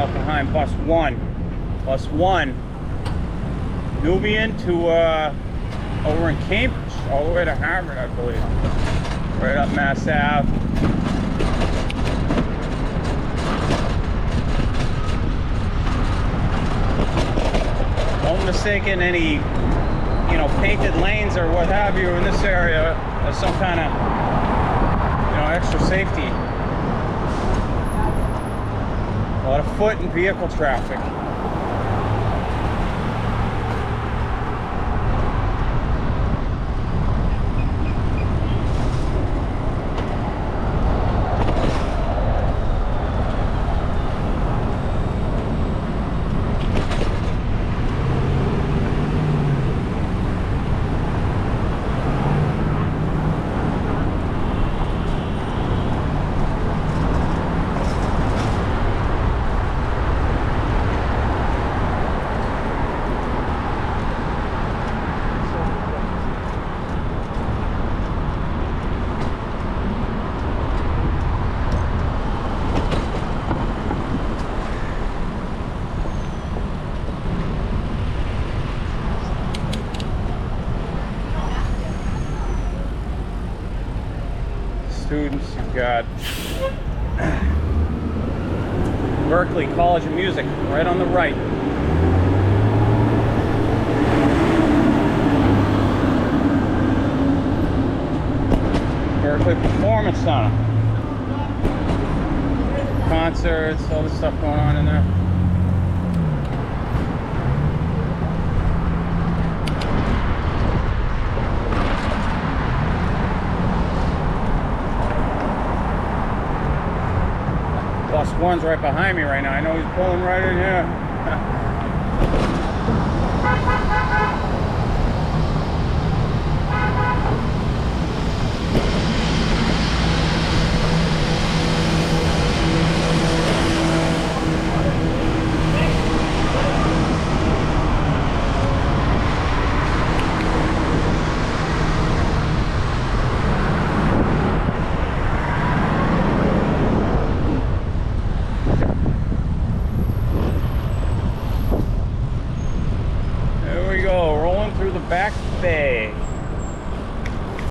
up behind bus 1. Bus 1, Nubian to over in Cambridge, all the way to Harvard, I believe. Right up Mass Ave. Don't mistaken any, you know, painted lanes or what have you in this area as some kind of, you know, extra safety. A lot of foot and vehicle traffic. Students, you've got Berkeley College of Music right on the right. Berkeley Performance Center. Concerts, all this stuff going on in there. Bus 1's right behind me right now. I know he's pulling right in here. Rolling through the back